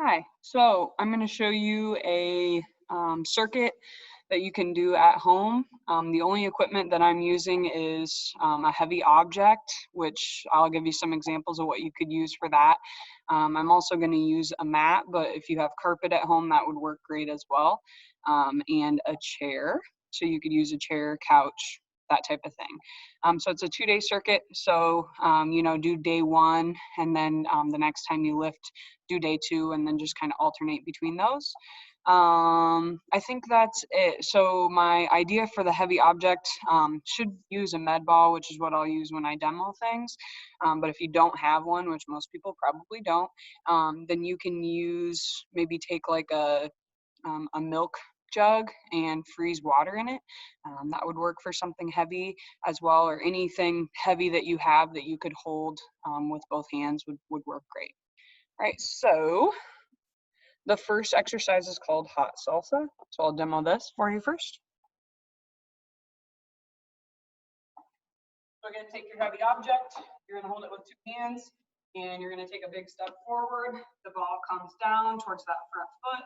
Hi, so I'm going to show you a circuit that you can do at home. The only equipment that I'm using is a heavy object, which I'll give you some examples of what you could use for that. I'm also going to use a mat, but if you have carpet at home, that would work great as well, and a chair. So you could use a chair, couch, that type of thing. So it's a 2-day circuit. So, do day 1, and then the next time you lift, do day 2, and then just kind of alternate between those. I think that's it. So my idea for the heavy object should use a med ball, which is what I'll use when I demo things. But if you don't have one, which most people probably don't, then you can use, maybe take like a milk jug and freeze water in it. That would work for something heavy as well, or anything heavy that you have that you could hold with both hands would work great. All right, so the first exercise is called hot salsa. So I'll demo this for you first. So again, take your heavy object, you're gonna hold it with 2 hands, and you're gonna take a big step forward. The ball comes down towards that front foot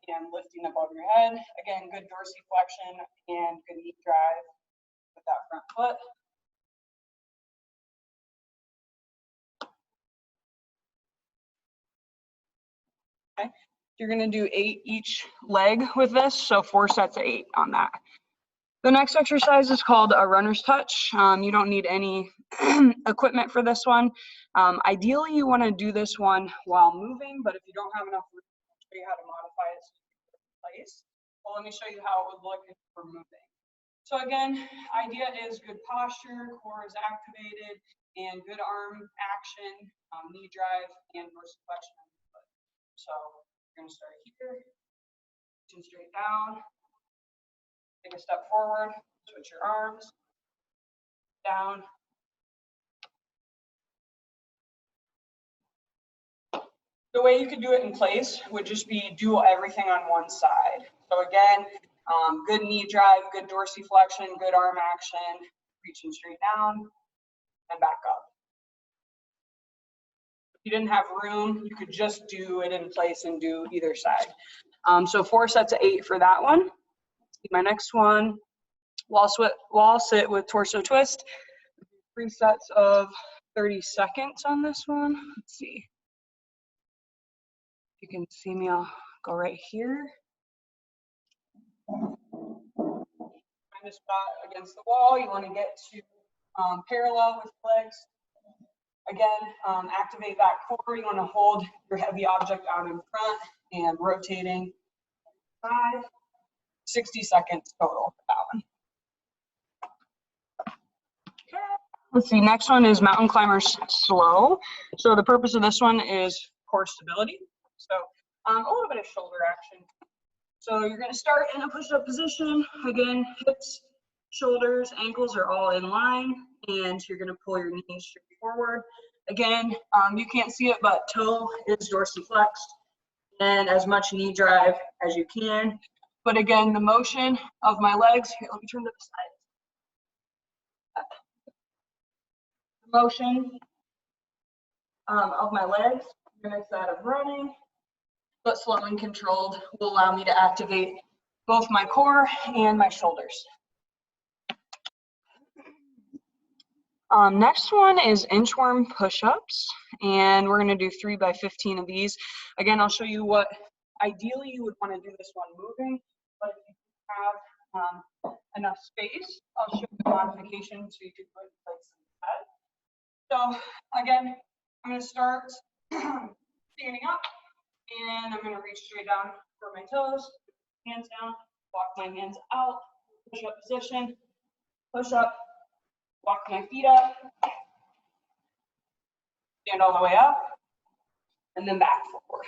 and lifting above your head. Again, good dorsiflexion and good knee drive with that front foot. Okay. You're going to do 8 each leg with this, so 4 sets of 8 on that. The next exercise is called a runner's touch. You don't need any equipment for this one. Ideally, you want to do this one while moving, but if you don't have enough room, I'll show you how to modify it so you can put it in place. Well, let me show you how it would look if we're moving. So again, idea is good posture, core is activated, and good arm action, knee drive, and dorsiflexion on the foot. So you're going to start here, chin straight down, take a step forward, switch your arms, down. The way you could do it in place would just be do everything on one side. So again, good knee drive, good dorsiflexion, good arm action, reaching straight down and back up. If you didn't have room, you could just do it in place and do either side. So 4 sets of 8 for that one. My next one, wall sit with torso twist. 3 sets of 30 seconds on this one. Let's see. If you can see me, I'll go right here. Find a spot against the wall. You want to get to parallel with legs. Again, activate that core. You want to hold your heavy object out in front and rotating 60 seconds total for that one. Let's see, next one is mountain climbers slow. So the purpose of this one is core stability. So a little bit of shoulder action. So you're going to start in a push-up position. Again, hips, shoulders, ankles are all in line, and you're going to pull your knees straight forward. Again, you can't see it, but toe is dorsiflexed, and as much knee drive as you can. But again, the motion of my legs, here, let me turn to the side. The motion of my legs, mimics that of running, but slow and controlled, will allow me to activate both my core and my shoulders. Next one is inchworm push-ups, and we're going to do 3 by 15 of these. Again, I'll show you what ideally you would want to do this one moving, but if you have enough space, I'll show you the modification so you can put in place instead. So again, I'm going to start standing up, and I'm going to reach straight down for my toes, hands down, walk my hands out, push-up position, push up, walk my feet up, stand all the way up, and then back forward.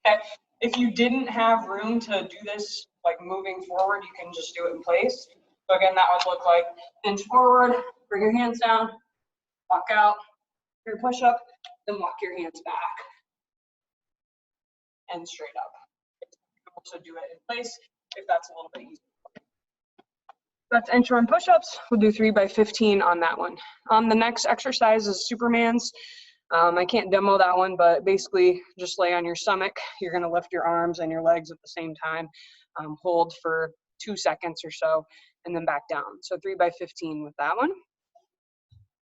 Okay, if you didn't have room to do this, like moving forward, you can just do it in place. So again, that would look like inch forward, bring your hands down, walk out, your push up, then walk your hands back and straight up. You can also do it in place if that's a little bit easier. That's inchworm push-ups. We'll do 3 by 15 on that one. The next exercise is Superman's. I can't demo that one, but basically just lay on your stomach. You're gonna lift your arms and your legs at the same time. Hold for 2 seconds or so, and then back down. So 3 by 15 with that one.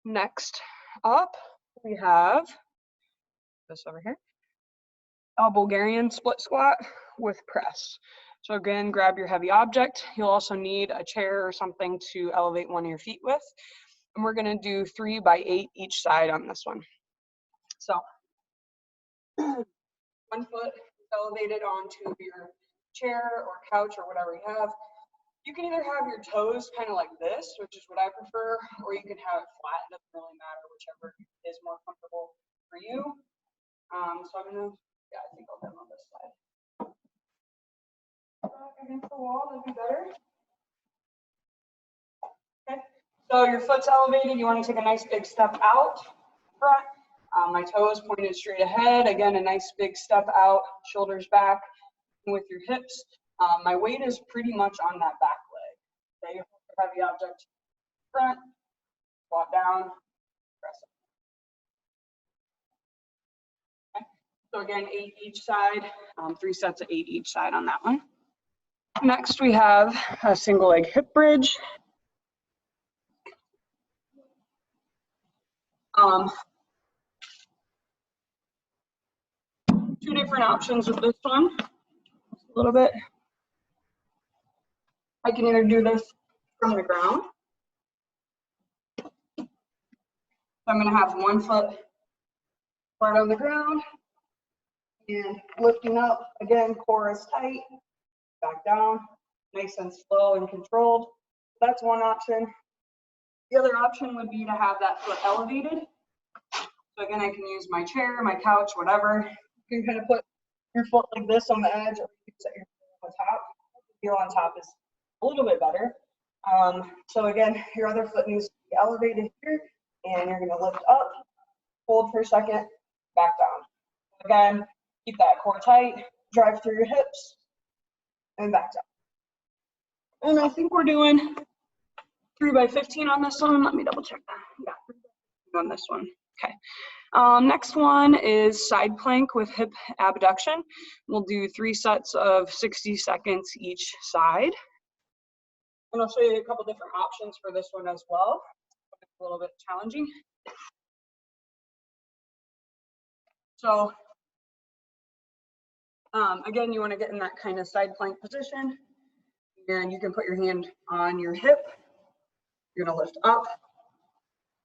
Next up, we have this over here. A Bulgarian split squat with press. So again, grab your heavy object. You'll also need a chair or something to elevate one of your feet with. And we're gonna do 3 by 8 each side on this one. So one foot is elevated onto your chair or couch or whatever you have. You can either have your toes kind of like this, which is what I prefer, or you can have it flat. It doesn't really matter, whichever is more comfortable for you. So I'm gonna, I think I'll demo this side. Against the wall, that'd be better. Okay, so your foot's elevated. You want to take a nice big step out front. My toes pointed straight ahead. Again, a nice big step out, shoulders back with your hips. My weight is pretty much on that back leg. Okay, you have the object front, squat down, press up. Okay. So again, 8 each side, 3 sets of 8 each side on that one. Next, we have a single leg hip bridge. Two different options with this one. A little bit. I can either do this from the ground. I'm going to have one foot flat on the ground and lifting up. Again, core is tight. Back down, nice and slow and controlled. That's one option. The other option would be to have that foot elevated. So again, I can use my chair, my couch, whatever. You can kind of put your foot like this on the edge, or you can set your foot on top. The feel on top is a little bit better. So again, your other foot needs to be elevated here, and you're gonna lift up, hold for a second, back down. Again, keep that core tight, drive through your hips, and back down. And I think we're doing 3 by 15 on this one. Let me double check that. Yeah, 3 by 15 on this one. Okay. Next one is side plank with hip abduction. We'll do 3 sets of 60 seconds each side. And I'll show you a couple different options for this one as well. It's a little bit challenging. So again, you want to get in that kind of side plank position, and you can put your hand on your hip. You're going to lift up,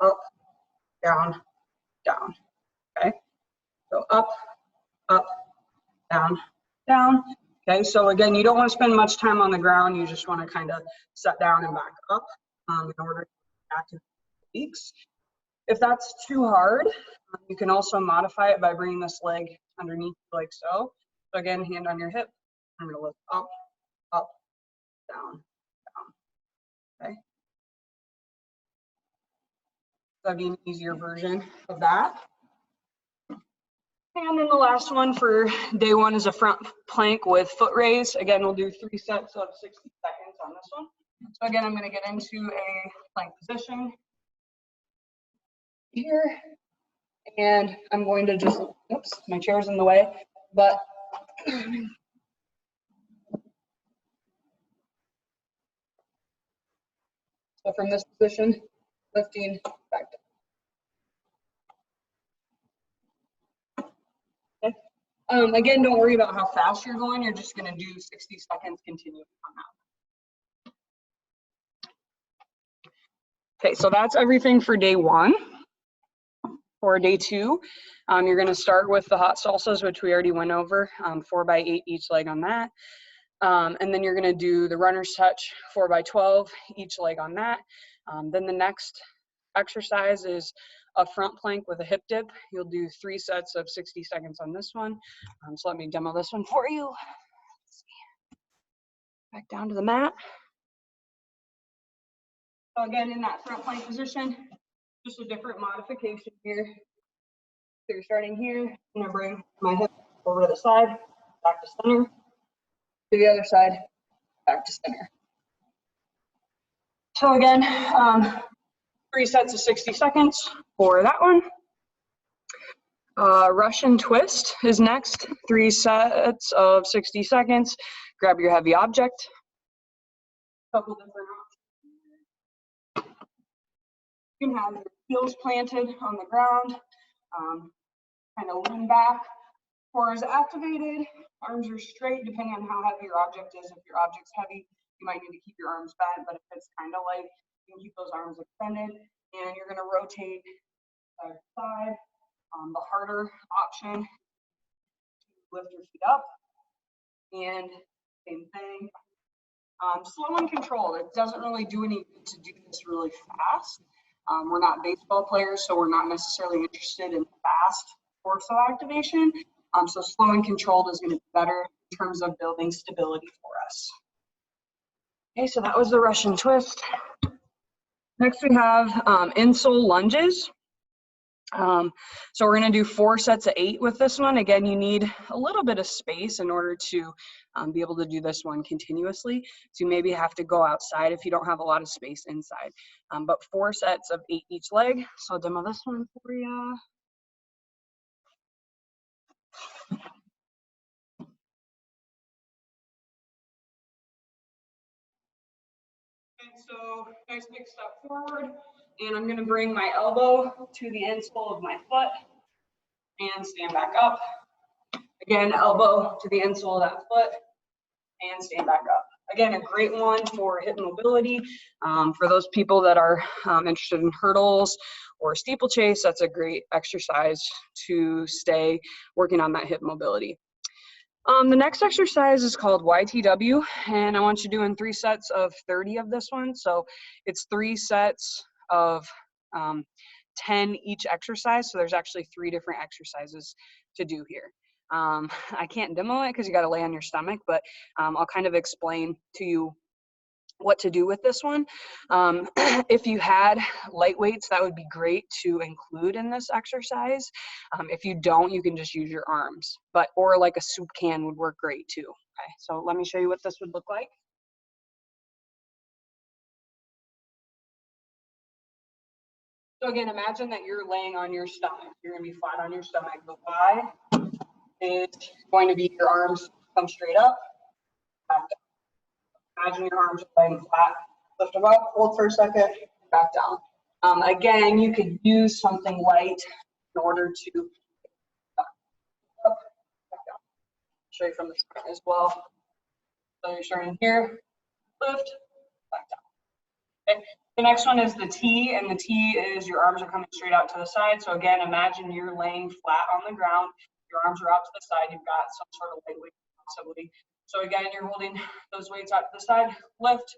up, down, down. Okay, so up, down, down. Okay, so again, you don't want to spend much time on the ground. You just want to kind of set down and back up in order to activate the obliques. If that's too hard, you can also modify it by bringing this leg underneath like so. So again, hand on your hip. I'm going to lift up, up, down, down. Okay. That'd be an easier version of that. And then the last one for day one is a front plank with foot raise. Again, we'll do 3 sets of 60 seconds on this one. So again, I'm going to get into a plank position here. And I'm going to just, oops, my chair's in the way, but so from this position, lifting back down. Okay. Again, don't worry about how fast you're going. You're just going to do 60 seconds continuing on that. Okay, so that's everything for day one. For day two, you're going to start with the hot salsas, which we already went over, 4 by 8 each leg on that. And then you're going to do the runner's touch, 4 by 12 each leg on that. Then the next exercise is a front plank with a hip dip. You'll do 3 sets of 60 seconds on this one. So let me demo this one for you. Let's see. Back down to the mat. So again, in that front plank position, just a different modification here. So you're starting here. I'm going to bring my hip over to the side, back to center, to the other side, back to center. So again, 3 sets of 60 seconds for that one. Russian twist is next. 3 sets of 60 seconds. Grab your heavy object. Couple different options. You can have your heels planted on the ground, kind of lean back. Core is activated, arms are straight depending on how heavy your object is. If your object's heavy, you might need to keep your arms bent, but if it's kind of light, you can keep those arms extended, and you're going to rotate side to side. The harder option, lift your feet up, and same thing. Slow and controlled. It doesn't really do any good to do this really fast. We're not baseball players, so we're not necessarily interested in fast torso activation. So slow and controlled is going to be better in terms of building stability for us. Okay, so that was the Russian twist. Next we have insole lunges. So we're going to do 4 sets of 8 with this one. Again, you need a little bit of space in order to be able to do this one continuously. So you maybe have to go outside if you don't have a lot of space inside. But 4 sets of 8 each leg. So I'll demo this one for you. So nice big step forward, and I'm going to bring my elbow to the insole of my foot and stand back up. Again, elbow to the insole of that foot and stand back up. Again, a great one for hip mobility. For those people that are interested in hurdles or steeplechase, that's a great exercise to stay working on that hip mobility. The next exercise is called YTW, and I want you doing 3 sets of 30 of this one. So it's 3 sets of 10 each exercise. So there's actually 3 different exercises to do here. I can't demo it because you got to lay on your stomach, but I'll kind of explain to you what to do with this one. If you had light weights, that would be great to include in this exercise. If you don't, you can just use your arms, or like a soup can would work great too. Okay, so let me show you what this would look like. So again, imagine that you're laying on your stomach. You're going to be flat on your stomach. The Y is going to be your arms come straight up, back down. Imagine your arms are laying flat. Lift them up, hold for a second, back down. Again, you could use something light in order to up, back down. Show you from the front as well. So you're starting here, lift, back down. Okay. The next one is the T, and the T is your arms are coming straight out to the side. So again, imagine you're laying flat on the ground. Your arms are out to the side. You've got some sort of weight possibly. So again, you're holding those weights out to the side, lift,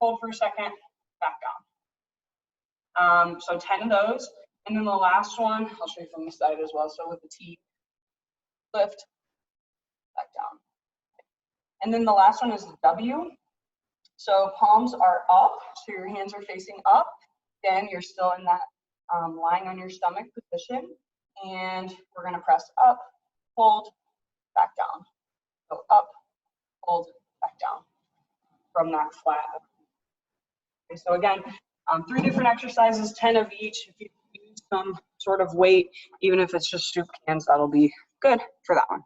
hold for a second, back down. So 10 of those. And then the last one, I'll show you from the side as well. So with the T, lift, back down. And then the last one is the W. So palms are up, so your hands are facing up. Again, you're still in that lying on your stomach position. And we're going to press up, hold, back down. So up, hold, back down from that flat. Okay, so again, 3 different exercises, 10 of each. If you use some sort of weight, even if it's just soup cans, that'll be good for that one.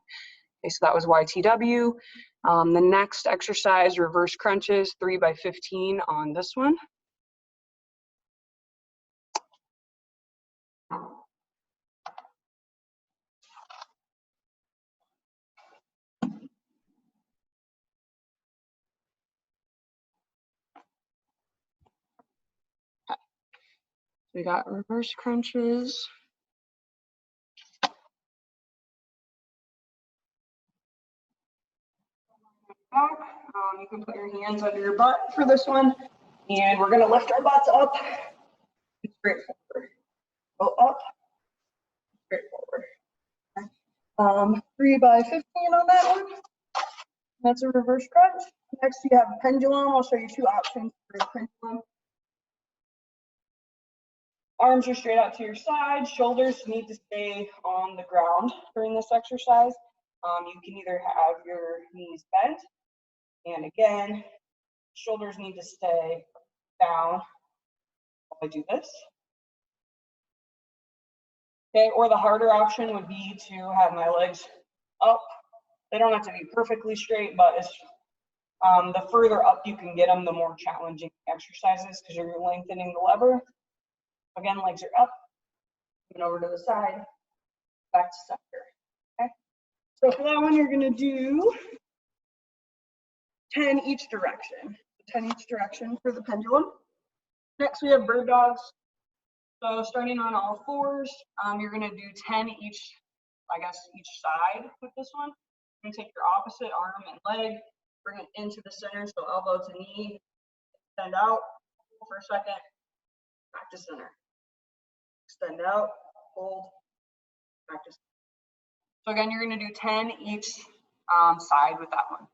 Okay, so that was YTW. The next exercise, reverse crunches, 3 by 15 on this one. We got reverse crunches. You can put your hands under your butt for this one, and we're going to lift our butts up. Straight forward. Go up. Straight forward. 3 by 15 on that one. That's a reverse crunch. Next, you have a pendulum. I'll show you 2 options for a pendulum. Arms are straight out to your side. Shoulders need to stay on the ground during this exercise. You can either have your knees bent, and again, shoulders need to stay down while I do this. Okay, or the harder option would be to have my legs up. They don't have to be perfectly straight, but it's, the further up you can get them, the more challenging the exercise is because you're lengthening the lever. Again, legs are up, and over to the side, back to center. Okay, so for that one, you're going to do 10 each direction. 10 each direction for the pendulum. Next, we have bird dogs. So starting on all fours, you're going to do 10 each, I guess, each side with this one. You're going to take your opposite arm and leg, bring it into the center, so elbow to knee, extend out, hold for a second, back to center. Extend out, hold, back to center. So again, you're going to do 10 each side with that one.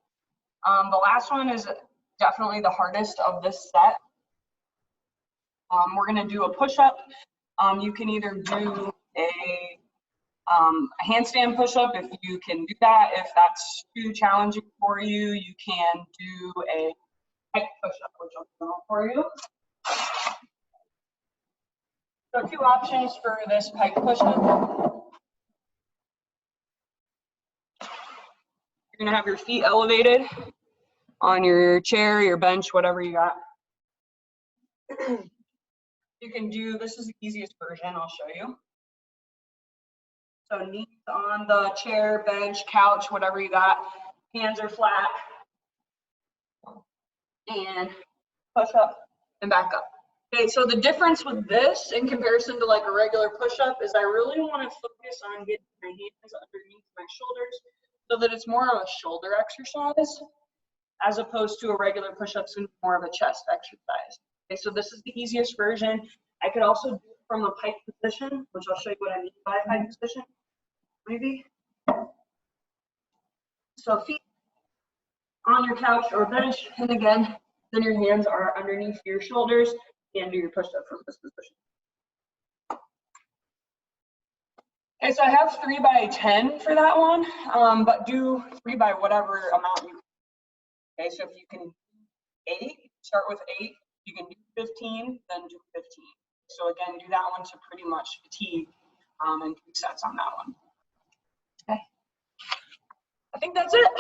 The last one is definitely the hardest of this set. We're going to do a push-up. You can either do a handstand push-up if you can do that. If that's too challenging for you, you can do a pike push-up, which I'll do for you. So 2 options for this pike push-up. You're going to have your feet elevated on your chair, your bench, whatever you got. You can do, this is the easiest version, I'll show you. So knees on the chair, bench, couch, whatever you got. Hands are flat. And push up and back up. Okay, so the difference with this in comparison to like a regular push-up is I really want to focus on getting my hands underneath my shoulders so that it's more of a shoulder exercise as opposed to a regular push-up, so more of a chest exercise. Okay, so this is the easiest version. I could also do it from a pike position, which I'll show you what I mean by a pike position, maybe. So feet on your couch or bench, and again, then your hands are underneath your shoulders and do your push-up from this position. Okay, so I have 3 by 10 for that one, but do 3 by whatever amount you can. Okay, so if you can 8, start with 8. You can do 15, then do 15. So again, do that one to pretty much fatigue and 2 sets on that one. Okay, I think that's it.